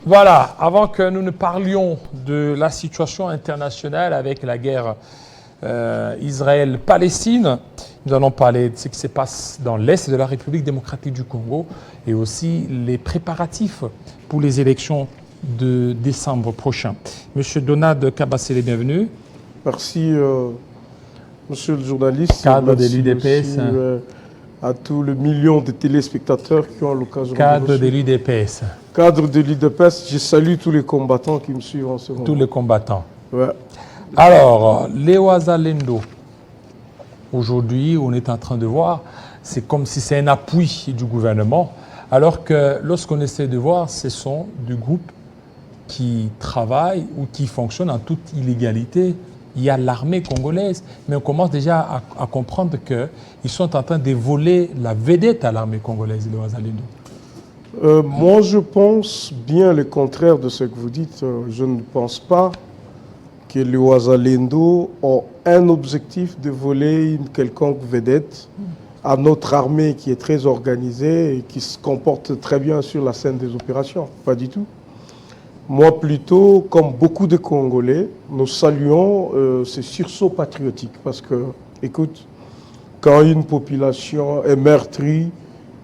Voilà, avant que nous ne parlions de la situation internationale avec la guerre Israël-Palestine, nous allons parler de ce qui se passe dans l'Est de la République démocratique du Congo et aussi les préparatifs pour les élections de décembre prochain. Monsieur Donald Kabasele, bienvenue. Merci, monsieur le journaliste. Cadre de l'UDPS. À tous les millions de téléspectateurs qui ont l'occasion Cadre de l'UDPS. Cadre de l'UDPS, je salue tous les combattants qui me suivent en ce moment. Tous les combattants. Ouais. Alors, Léo Azalendo, aujourd'hui, on est en train de voir, c'est comme si c'est un appui du gouvernement, alors que lorsqu'on essaie de voir, ce sont des groupes qui travaillent ou qui fonctionnent en toute illégalité. Il y a l'armée congolaise, mais on commence déjà à comprendre qu'ils sont en train de voler la vedette à l'armée congolaise, Léo Azalendo. Moi, je pense bien le contraire de ce que vous dites. Je ne pense pas que les Ouazalendo ont un objectif de voler une quelconque vedette à notre armée qui est très organisée et qui se comporte très bien sur la scène des opérations. Pas du tout. Moi, plutôt, comme beaucoup de Congolais, nous saluons ces sursauts patriotiques. Parce que, écoute, quand une population est meurtrie,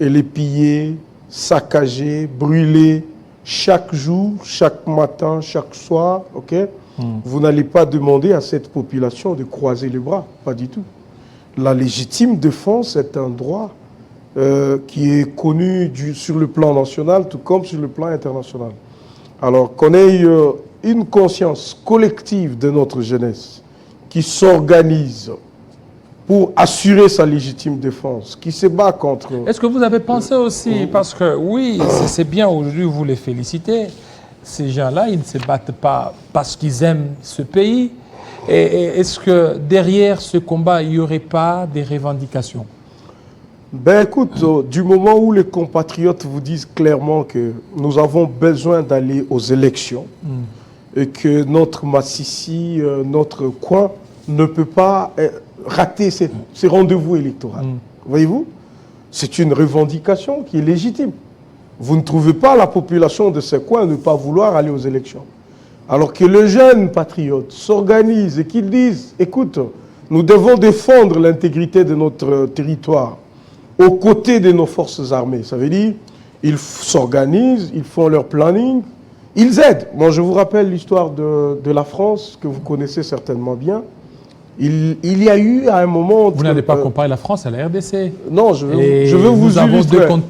elle est pillée, saccagée, brûlée, chaque jour, chaque matin, chaque soir, ok? Vous n'allez pas demander à cette population de croiser les bras, pas du tout. La légitime défense est un droit qui est connu sur le plan national, tout comme sur le plan international. Alors qu'on ait une conscience collective de notre jeunesse qui s'organise pour assurer sa légitime défense, qui se bat contre... Est-ce que vous avez pensé aussi, parce que oui, c'est bien aujourd'hui, vous les félicitez, ces gens-là, ils ne se battent pas parce qu'ils aiment ce pays. Et est-ce que derrière ce combat, il n'y aurait pas des revendications? Ben écoute, du moment où les compatriotes vous disent clairement que nous avons besoin d'aller aux élections et que notre Massissi, notre coin, ne peut pas rater ces rendez-vous électoraux. Voyez-vous, c'est une revendication qui est légitime. Vous ne trouvez pas la population de ce coin ne pas vouloir aller aux élections. Alors que les jeunes patriotes s'organisent et qu'ils disent, écoute, nous devons défendre l'intégrité de notre territoire aux côtés de nos forces armées. Ça veut dire, ils s'organisent, ils font leur planning, ils aident. Moi, je vous rappelle l'histoire de la France, que vous connaissez certainement bien. Il y a eu à un moment... Vous n'allez pas comparer la France à la RDC. Non, je veux vous illustrer. Nous avons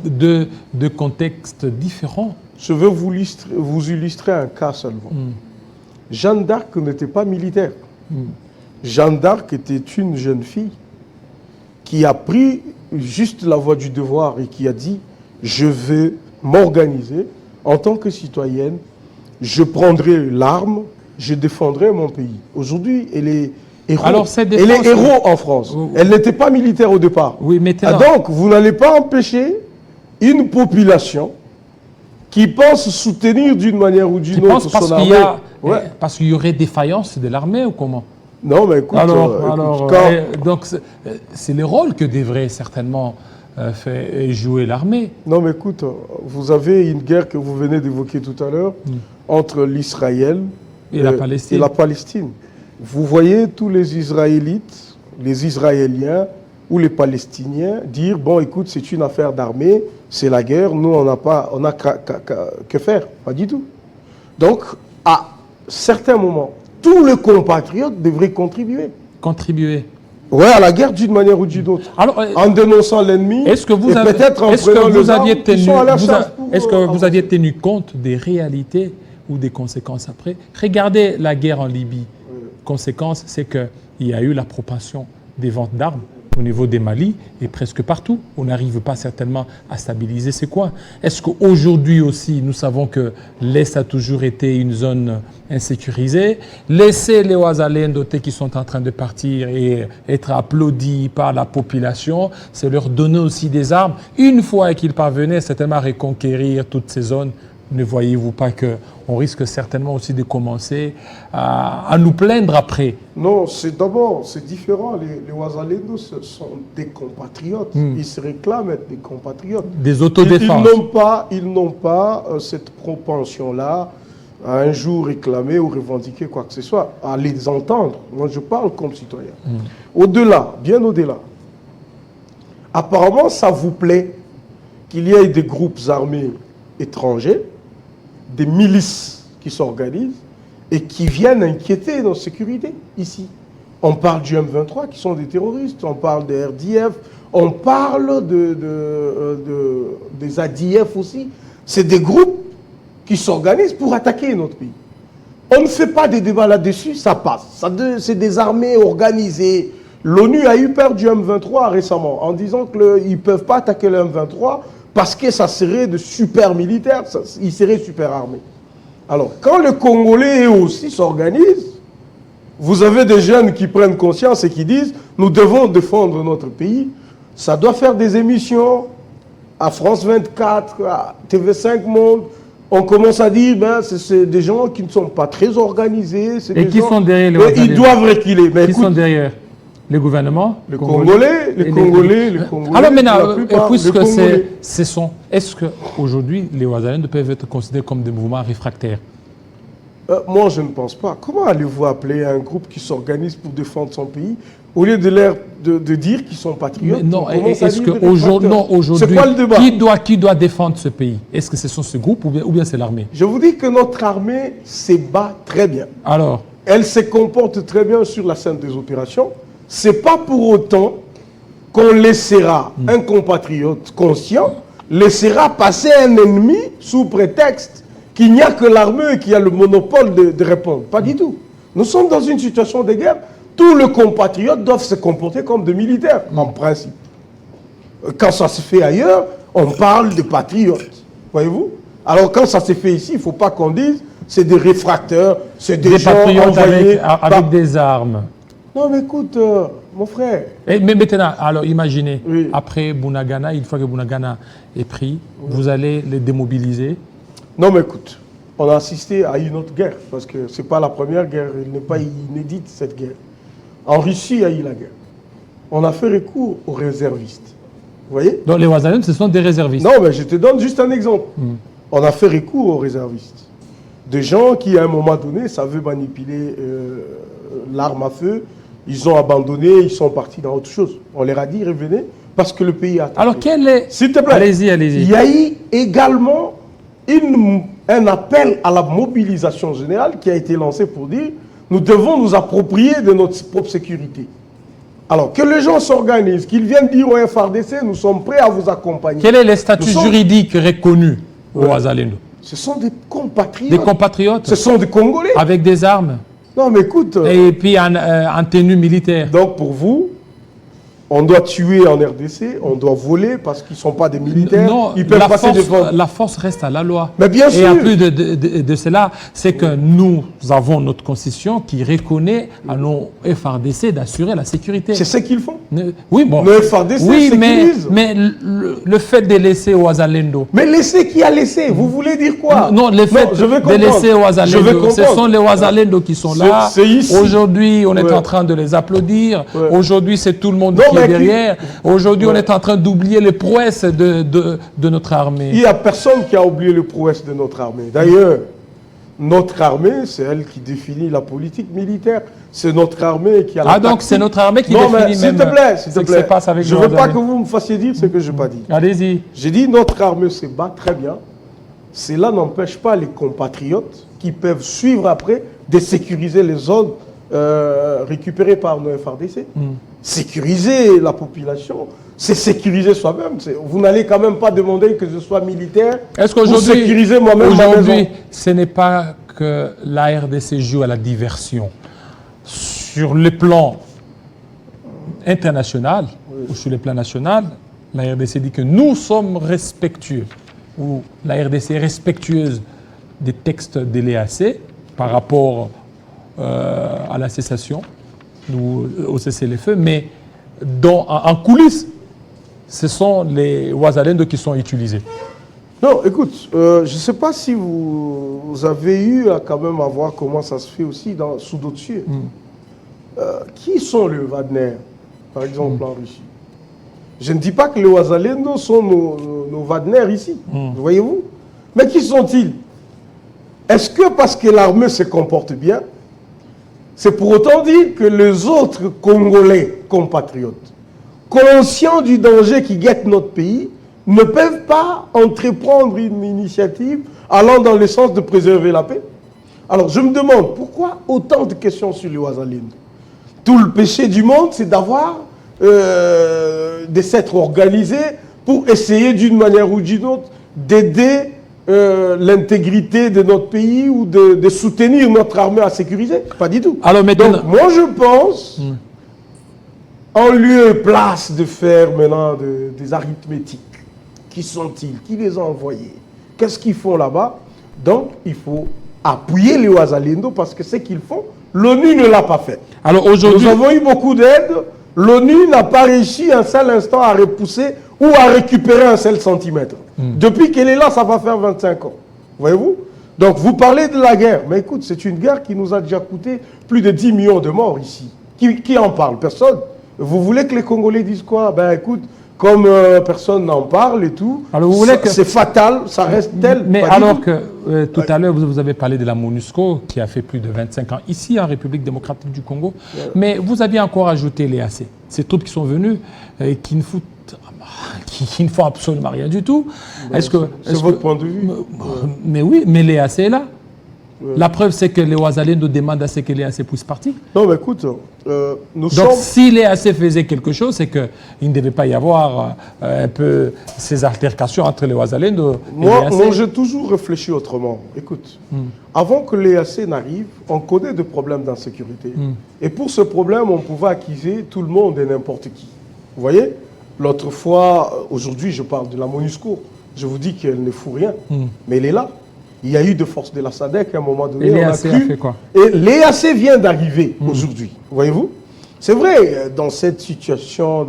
deux contextes différents. Je veux vous illustrer un cas seulement. Jeanne d'Arc n'était pas militaire. Jeanne d'Arc était une jeune fille qui a pris juste la voie du devoir et qui a dit « Je vais m'organiser en tant que citoyenne, je prendrai l'arme, je défendrai mon pays. » Aujourd'hui, elle est héros. Alors, elle est héros en France. Elle n'était pas militaire au départ. Oui, maintenant... Donc, vous n'allez pas empêcher une population qui pense soutenir d'une manière ou d'une autre son armée. Parce qu'il y aurait défaillance de l'armée ou comment? Non, mais écoute... donc, c'est le rôle que devrait certainement jouer l'armée. Non, mais écoute, vous avez une guerre que vous venez d'évoquer tout à l'heure entre l'Israël et la Palestine. Vous voyez tous les Israélites, les Israéliens ou les Palestiniens dire, bon, écoute, c'est une affaire d'armée, c'est la guerre, nous, on n'a que faire. Pas du tout. Donc, à certains moments, tous les compatriotes devraient contribuer. Contribuer. Oui, à la guerre d'une manière ou d'une autre. Alors, en dénonçant l'ennemi, est-ce que vous aviez tenu compte des réalités ou des conséquences après? Regardez la guerre en Libye. Conséquence, c'est qu'il y a eu la propension des ventes d'armes au niveau des Mali et presque partout. On n'arrive pas certainement à stabiliser ces coins. Est-ce qu'aujourd'hui aussi, nous savons que l'Est a toujours été une zone insécurisée? Laisser les Ouazalendo qui sont en train de partir et être applaudis par la population, c'est leur donner aussi des armes. Une fois qu'ils parvenaient certainement à reconquérir toutes ces zones, Ne voyez-vous pas qu'on risque certainement aussi de commencer à nous plaindre après? Non, c'est différent. Les Ouazalendo, ce sont des compatriotes. Ils se réclament être des compatriotes. Des autodéfenses. Ils n'ont pas cette propension-là à un jour réclamer ou revendiquer quoi que ce soit, à les entendre. Moi, je parle comme citoyen. Au-delà, bien au-delà. Apparemment, ça vous plaît qu'il y ait des groupes armés étrangers, des milices qui s'organisent et qui viennent inquiéter notre sécurité ici. On parle du M23 qui sont des terroristes, on parle des RDF, on parle des ADF aussi. C'est des groupes qui s'organisent pour attaquer notre pays. On ne fait pas des débats là-dessus, ça passe. C'est des armées organisées. L'ONU a eu peur du M23 récemment en disant qu'ils ne peuvent pas attaquer le M23 parce que ça serait de super militaires, ils seraient super armés. Alors, quand les Congolais eux aussi s'organisent, vous avez des jeunes qui prennent conscience et qui disent « Nous devons défendre notre pays ». Ça doit faire des émissions à France 24, à TV5 Monde. On commence à dire ben, c'est des gens qui ne sont pas très organisés. Et qui sont derrière les Ouazalendo? Ils doivent reculer. Mais qui sont derrière? Les gouvernements? Les Congolais. Alors maintenant, puisque est-ce qu'aujourd'hui, les Ouazalendo peuvent être considérés comme des mouvements réfractaires? Moi, je ne pense pas. Comment allez-vous appeler un groupe qui s'organise pour défendre son pays au lieu de dire qu'ils sont patriotes? Mais non, est-ce qu'aujourd'hui, c'est quoi le débat? Qui doit défendre ce pays? Est-ce que ce sont ce groupe ou bien c'est l'armée? Je vous dis que notre armée se bat très bien. Alors? Elle se comporte très bien sur la scène des opérations. Ce n'est pas pour autant qu'on laissera un compatriote conscient, laissera passer un ennemi sous prétexte qu'il n'y a que l'armée qui a le monopole de répondre. Pas du tout. Nous sommes dans une situation de guerre. Tous les compatriotes doivent se comporter comme des militaires, en principe. Quand ça se fait ailleurs, on parle de patriotes. Voyez-vous? Alors quand ça se fait ici, il ne faut pas qu'on dise c'est des réfracteurs, c'est des gens patriotes envoyés avec des armes. Non mais écoute, mon frère. Mais maintenant, alors imaginez, oui. Après Bunagana, une fois que Bunagana est pris, vous allez les démobiliser. Non mais écoute, on a assisté à une autre guerre, parce que ce n'est pas la première guerre, elle n'est pas inédite cette guerre. En Russie, il y a eu la guerre. On a fait recours aux réservistes. Vous voyez? Donc les Ouazalendo, ce sont des réservistes. Non mais je te donne juste un exemple. On a fait recours aux réservistes. Des gens qui, à un moment donné, savaient manipuler l'arme à feu, ils ont abandonné, ils sont partis dans autre chose. On leur a dit, revenez, parce que le pays a attaqué. Alors quel est... S'il te plaît. Allez-y. Il y a eu également un appel à la mobilisation générale qui a été lancé pour dire, nous devons nous approprier de notre propre sécurité. Alors, que les gens s'organisent, qu'ils viennent dire au FRDC, nous sommes prêts à vous accompagner. Quel est le statut juridique reconnu aux Ouazalendo? Ce sont des compatriotes. Des compatriotes? Ce sont des Congolais. Avec des armes? Non, mais écoute... Et puis en tenue militaire. Donc, pour vous, on doit tuer en RDC, on doit voler parce qu'ils ne sont pas des militaires. Non, ils peuvent passer des forces. La force reste à la loi. Mais bien sûr. Et en plus de cela, c'est que nous avons notre constitution qui reconnaît à nos FRDC d'assurer la sécurité. C'est ce qu'ils font. Oui, bon. Le FRDC sécurise. Mais le fait de laisser aux Ouazalendo. Mais laisser qui a laissé? Vous voulez dire quoi? Non, le fait de laisser aux Ouazalendo. Ce sont les Ouazalendo qui sont là. Aujourd'hui, on est en train de les applaudir. Aujourd'hui, c'est tout le monde qui est derrière. Aujourd'hui, on est en train d'oublier les prouesses de notre armée. Il n'y a personne qui a oublié les prouesses de notre armée. D'ailleurs, notre armée, c'est elle qui définit la politique militaire. C'est notre armée qui a la tactique. Donc c'est notre armée qui définit s'il te plaît, s'il te plaît. Je ne veux pas que vous me fassiez dire ce que je n'ai pas dit. Allez-y. J'ai dit notre armée se bat très bien. Cela n'empêche pas les compatriotes qui peuvent suivre après de sécuriser les zones récupérées par nos FRDC. Sécuriser la population, c'est sécuriser soi-même. Vous n'allez quand même pas demander que je sois militaire pour sécuriser moi-même ma maison. Aujourd'hui, ce n'est pas que la RDC joue à la diversion. Sur le plan international ou sur le plan national, la RDC dit que nous sommes respectueux, ou la RDC est respectueuse des textes de l'EAC par rapport à la cessation, au cessez-le-feu, mais en coulisses, ce sont les Ouazalendo qui sont utilisés. Non, écoute, je ne sais pas si vous avez eu à quand même à voir comment ça se fait aussi sous d'autres cieux. Qui sont les Wagner, par exemple, en Russie? Je ne dis pas que les Ouazalendo sont nos Wagner ici, voyez-vous? Mais qui sont-ils? Est-ce que parce que l'armée se comporte bien, c'est pour autant dire que les autres Congolais compatriotes, conscients du danger qui guette notre pays, ne peuvent pas entreprendre une initiative allant dans le sens de préserver la paix? Alors je me demande, pourquoi autant de questions sur les Ouazalendo? Tout le péché du monde, c'est d'avoir, de s'être organisé pour essayer d'une manière ou d'une autre d'aider l'intégrité de notre pays ou de soutenir notre armée à sécuriser. Pas du tout. Alors maintenant, donc moi je pense, en lieu et place de faire maintenant des arithmétiques, qui sont-ils? Qui les a envoyés? Qu'est-ce qu'ils font là-bas? Donc il faut appuyer les Ouazalendo parce que ce qu'ils font, l'ONU ne l'a pas fait. Alors aujourd'hui, nous avons eu beaucoup d'aide. L'ONU n'a pas réussi un seul instant à repousser ou à récupérer un seul centimètre. Depuis qu'elle est là, ça va faire 25 ans. Voyez-vous? Donc vous parlez de la guerre. Mais écoute, c'est une guerre qui nous a déjà coûté plus de 10 millions de morts ici. Qui en parle? Personne. Vous voulez que les Congolais disent quoi? Ben écoute, comme personne n'en parle et tout, c'est fatal, ça reste tel. Mais alors que tout à l'heure, vous avez parlé de la MONUSCO qui a fait plus de 25 ans ici en République démocratique du Congo, mais vous aviez encore ajouté les AC, ces troupes qui sont venues et qui ne font absolument rien du tout. C'est votre point de vue. Mais oui, mais les AC est là. La preuve, c'est que les Ouazalais nous demandent à ce que les AC puissent partir. Non, mais écoute, Donc, si les AC faisaient quelque chose, c'est qu'il ne devait pas y avoir un peu ces altercations entre les Ouazalais et les AC. Moi, j'ai toujours réfléchi autrement. Écoute, avant que les AC n'arrivent, on connaît des problèmes d'insécurité. Et pour ce problème, on pouvait accuser tout le monde et n'importe qui. Vous voyez? L'autre fois, aujourd'hui, je parle de la MONUSCO. Je vous dis qu'elle ne fout rien, mais elle est là. Il y a eu de forces de la SADC à un moment donné. Et l'EAC a fait quoi? Et l'EAC vient d'arriver aujourd'hui, voyez-vous? C'est vrai, dans cette situation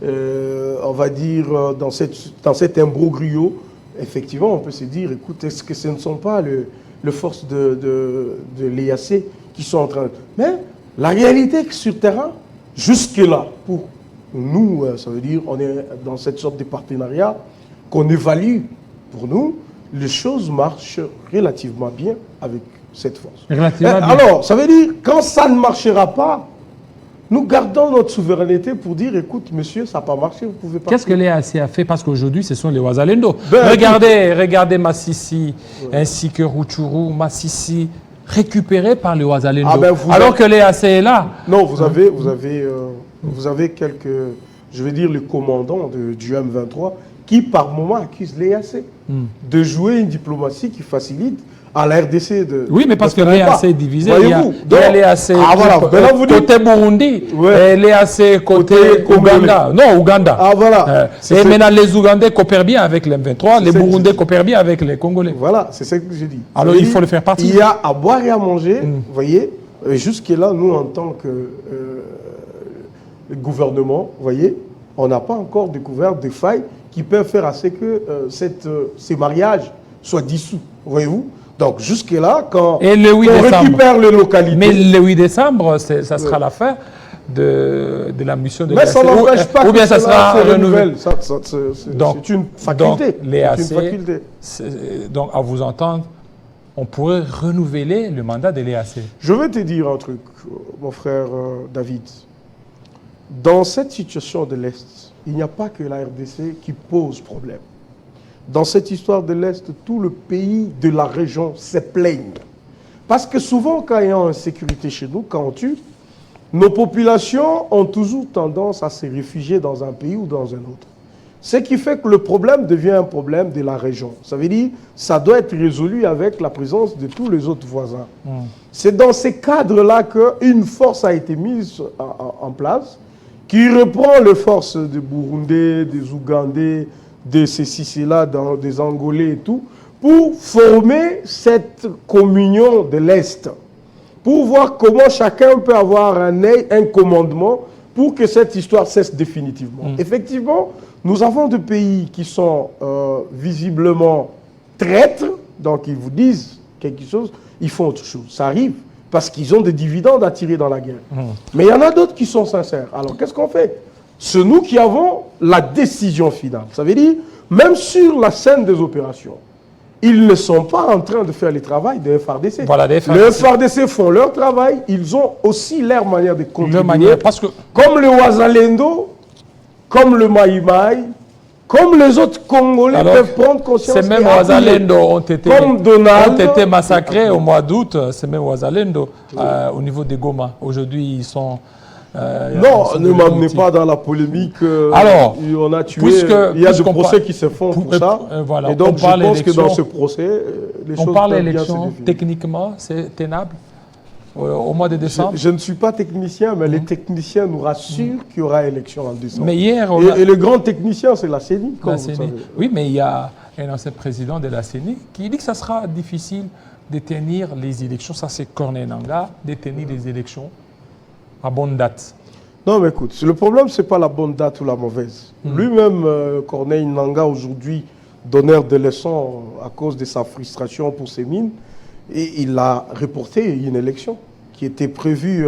on va dire, dans cet imbroglio, effectivement, on peut se dire, écoute, est-ce que ce ne sont pas les forces de l'EAC qui sont en train de... Mais la réalité est que sur terrain, jusque-là, pour nous, ça veut dire, on est dans cette sorte de partenariat qu'on évalue pour nous, les choses marchent relativement bien avec cette force. Alors, ça veut dire, quand ça ne marchera pas, nous gardons notre souveraineté pour dire, écoute, monsieur, ça n'a pas marché, vous pouvez pas... Qu'est-ce que l'EAC a fait? Parce qu'aujourd'hui, ce sont les Ouazalendo. Regardez Massissi, ainsi que Rutshuru, Massissi, récupérés par les Ouazalendo. Alors que l'EAC est là. Non, vous avez quelques, je vais dire, les commandants du M23 qui, par moment, accusent l'EAC de jouer une diplomatie qui facilite à la RDC de... Oui, mais parce que l'EAC est divisé. Il y a l'EAC côté Burundi et l'EAC côté Ouganda. Non, Ouganda. Ah, voilà. Et maintenant, les Ougandais coopèrent bien avec les M23, les Burundais coopèrent bien avec les Congolais. Voilà, c'est ce que j'ai dit. Alors, il faut le faire partie. Il y a à boire et à manger, vous voyez. Jusque-là, nous, en tant que gouvernement, vous voyez, on n'a pas encore découvert des failles qui peuvent faire à ce que ces mariages soient dissous, voyez-vous. Donc jusque-là, quand on récupère les localités... Mais le 8 décembre, ça sera la fin de la mission de l'EAC. Mais ça n'empêche pas ou bien ça sera renouvelé. C'est une faculté. Donc, à vous entendre, on pourrait renouveler le mandat de l'EAC. Je vais te dire un truc, mon frère David. Dans cette situation de l'Est, il n'y a pas que la RDC qui pose problème. Dans cette histoire de l'Est, tout le pays de la région se plaigne. Parce que souvent, quand il y a insécurité chez nous, quand on tue, nos populations ont toujours tendance à se réfugier dans un pays ou dans un autre. Ce qui fait que le problème devient un problème de la région. Ça veut dire que ça doit être résolu avec la présence de tous les autres voisins. C'est dans ces cadres-là qu'une force a été mise en place qui reprend les forces des Burundais, des Ougandais, de ceci-là, des Angolais et tout, pour former cette communion de l'Est, pour voir comment chacun peut avoir un commandement pour que cette histoire cesse définitivement. Effectivement, Nous avons des pays qui sont visiblement traîtres, donc ils vous disent quelque chose, ils font autre chose. Ça arrive, parce qu'ils ont des dividendes à tirer dans la guerre. Mais il y en a d'autres qui sont sincères. Alors qu'est-ce qu'on fait? C'est nous qui avons la décision finale. Ça veut dire, même sur la scène des opérations, ils ne sont pas en train de faire le travail des FARDC. Voilà, les FARDC font leur travail, ils ont aussi leur manière de contribuer. Parce que... Comme le Ouazalendo, comme le Maïmaï, comme les autres Congolais peuvent prendre conscience. Ces mêmes Ouazalendo ont été massacrés au mois d'août, ces mêmes Ouazalendo, au niveau des Goma. Aujourd'hui, ils sont... non, ne m'amenez pas dans la polémique. Alors, on a tué. Il y a des procès qui se font pour ça. Voilà, et donc, je pense que dans ce procès, les choses parle peuvent bien se d'élection, définir. techniquement, c'est tenable au mois de décembre. Je ne suis pas technicien, mais les techniciens nous rassurent qu'il y aura élection en décembre. Mais hier, et le grand technicien, c'est la CENI, comme vous savez. Oui, mais il y a un ancien président de la CENI qui dit que ça sera difficile de tenir les élections. Ça, c'est Corneille Nangaa, de tenir les élections à bonne date. Non, mais écoute, le problème, ce n'est pas la bonne date ou la mauvaise. Lui-même, Corneille Nangaa, aujourd'hui, donneur de leçons à cause de sa frustration pour ses mines, et il a reporté une élection qui était prévue,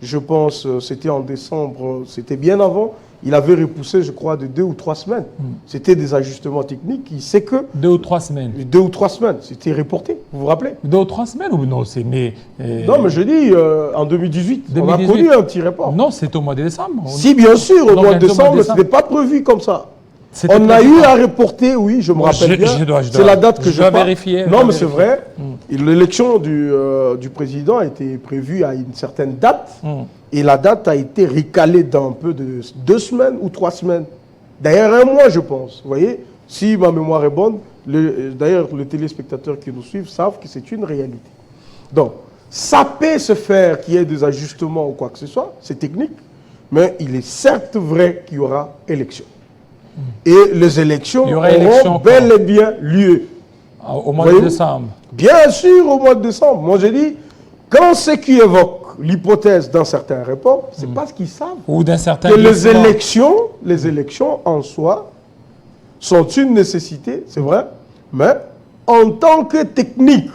je pense, c'était en décembre, c'était bien avant. Il avait repoussé, je crois, de 2 ou 3 semaines. C'était des ajustements techniques. Il sait que... 2 ou 3 semaines. 2 ou 3 semaines. C'était reporté, vous vous rappelez? 2 ou 3 semaines ou non? Non, mais je dis, en 2018, on a connu un petit report. Non, c'était au mois de décembre. Si, bien sûr, au mois de décembre, ce n'était pas prévu comme ça. On a eu à reporter, oui, je me rappelle bien. C'est la date que je dois vérifier. Non, mais c'est vrai. L'élection du président a été prévue à une certaine date. Et la date a été recalée d'un peu de 2 semaines ou 3 semaines. D'ailleurs, 1 mois, je pense. Vous voyez, si ma mémoire est bonne, d'ailleurs, les téléspectateurs qui nous suivent savent que c'est une réalité. Donc, ça peut se faire qu'il y ait des ajustements ou quoi que ce soit, c'est technique, mais il est certes vrai qu'il y aura élection. Et les élections auront bel et bien lieu. Au mois de décembre. Bien sûr, au mois de décembre. Moi, je dis, quand ceux qui évoquent l'hypothèse d'un certain report, c'est parce qu'ils savent ou d'un certain que les élections en soi sont une nécessité, c'est vrai, mais en tant que technique,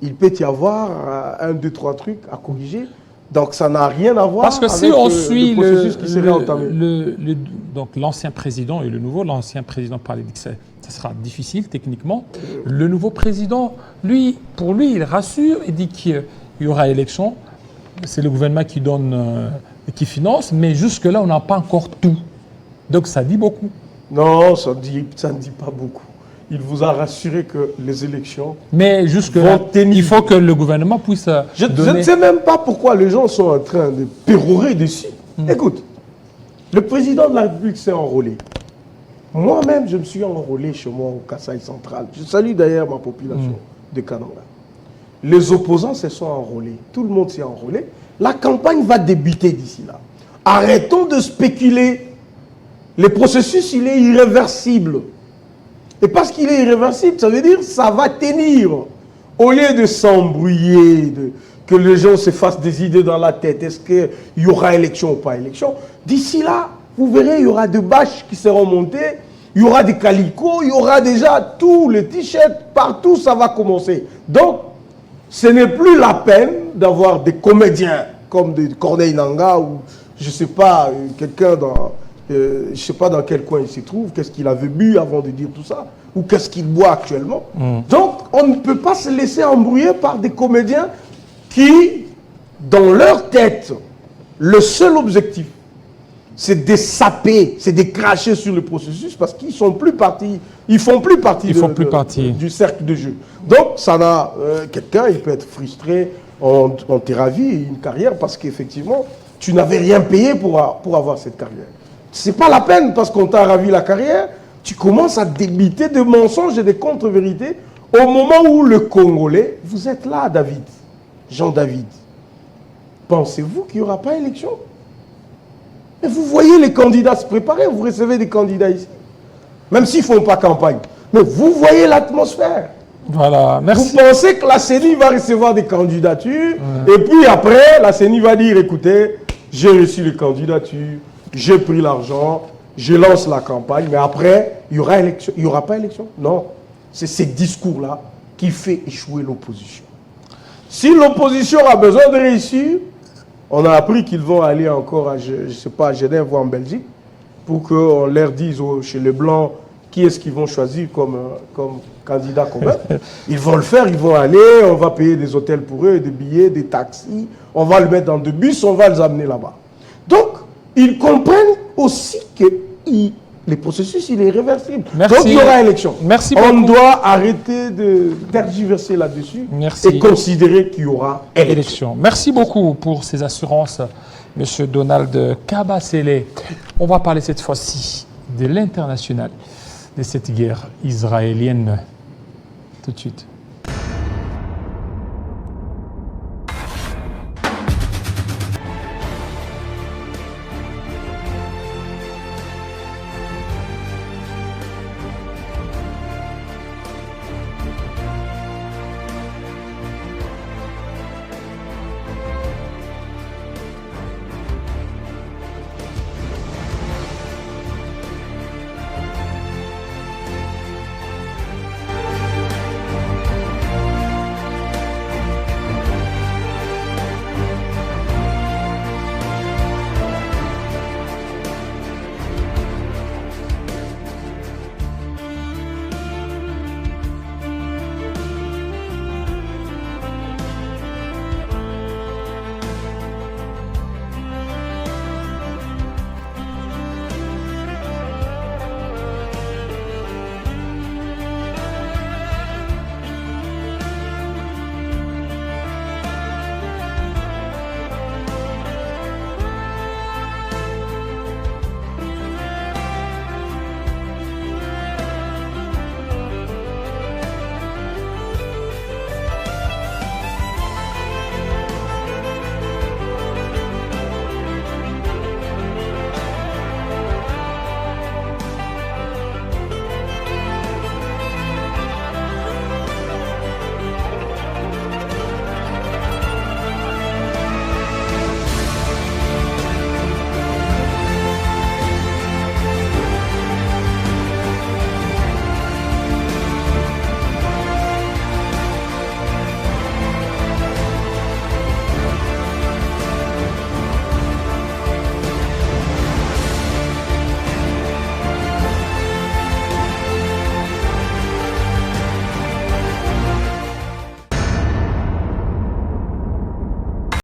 il peut y avoir 1, 2, 3 trucs à corriger. Donc ça n'a rien à voir parce que si avec on suit le processus qui serait entamé. Donc l'ancien président et le nouveau, l'ancien président parlait dit que ça sera difficile techniquement. Le nouveau président, lui, pour lui, il rassure et dit qu'il y aura élection. C'est le gouvernement qui donne, qui finance, mais jusque-là, on n'a pas encore tout. Donc ça dit beaucoup. Non, ça ne dit pas beaucoup. Il vous a rassuré que les élections mais jusque-là, il faut que le gouvernement puisse je ne sais même pas pourquoi les gens sont en train de pérorer dessus. Écoute, le président de la République s'est enrôlé. Moi-même, je me suis enrôlé chez moi au Kasaï central. Je salue d'ailleurs ma population de Kananga. Les opposants se sont enrôlés. Tout le monde s'est enrôlé. La campagne va débuter d'ici là. Arrêtons de spéculer. Le processus, il est irréversible. Et parce qu'il est irréversible, ça veut dire que ça va tenir. Au lieu de s'embrouiller, que les gens se fassent des idées dans la tête, est-ce qu'il y aura élection ou pas élection, d'ici là, vous verrez, il y aura des bâches qui seront montées, il y aura des calicots, il y aura déjà tous les t-shirts, partout ça va commencer. Donc, ce n'est plus la peine d'avoir des comédiens comme de Corneille Nangaa ou, je ne sais pas, quelqu'un dans... je ne sais pas dans quel coin il se trouve, qu'est-ce qu'il avait bu avant de dire tout ça, ou qu'est-ce qu'il boit actuellement. Donc, on ne peut pas se laisser embrouiller par des comédiens qui, dans leur tête, le seul objectif, c'est de saper, c'est de cracher sur le processus parce qu'ils sont plus partis, ils font plus partie du cercle de jeu. Donc, ça n'a quelqu'un, il peut être frustré en thérapie, une carrière, parce qu'effectivement, tu n'avais rien payé pour avoir cette carrière. C'est pas la peine parce qu'on t'a ravi la carrière, tu commences à débiter de mensonges et de contre-vérités au moment où le Congolais, vous êtes là, David, Jean-David. Pensez-vous qu'il n'y aura pas élection? Et vous voyez les candidats se préparer, vous recevez des candidats ici, même s'ils ne font pas campagne. Mais vous voyez l'atmosphère. Voilà, merci. Vous pensez que la CENI va recevoir des candidatures, et puis après, la CENI va dire, écoutez, j'ai reçu les candidatures, j'ai pris l'argent, je lance la campagne, mais après, il y aura élection. Il n'y aura pas élection. Non. C'est ces discours-là qui fait échouer l'opposition. Si l'opposition a besoin de réussir, on a appris qu'ils vont aller encore à, je sais pas, à Genève ou en Belgique pour qu'on leur dise chez les Blancs qui est-ce qu'ils vont choisir comme candidat commun. Ils vont le faire, ils vont aller, on va payer des hôtels pour eux, des billets, des taxis, on va le mettre dans 2 bus, on va les amener là-bas. Donc, ils comprennent aussi que le processus, il est réversible. Merci. Donc, il y aura élection. Merci On beaucoup. doit arrêter de tergiverser là-dessus Merci. et considérer qu'il y aura élection. Élection. Merci beaucoup pour ces assurances, Monsieur Donald Kabasele. On va parler cette fois-ci de l'international, de cette guerre israélienne. Tout de suite.